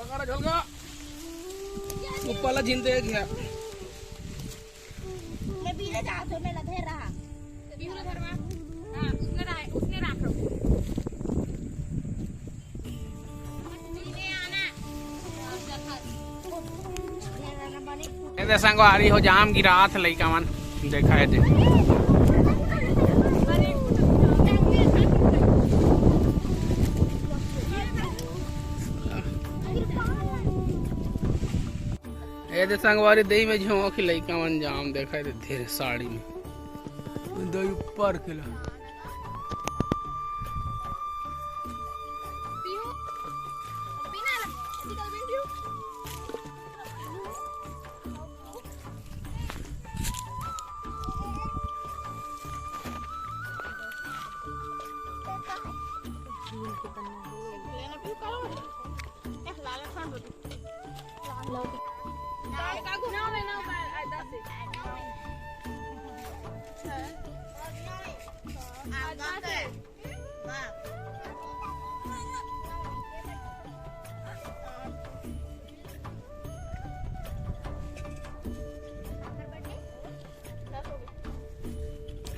झलगा ऊपर जिंदे गया ले बीले जा तो मैं लधे रहा बीले धरवा हां उसने रखो ए संगवारी हो जाम गिरात लइका मन देखा है जे ए संगवारी दही में झोंक लइका मन जाम देखा है धीरे साड़ी में दही ऊपर खिला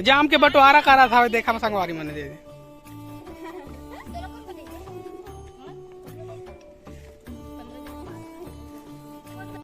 जाम के बंटवारा करा था देखा संगवारी मैंने दे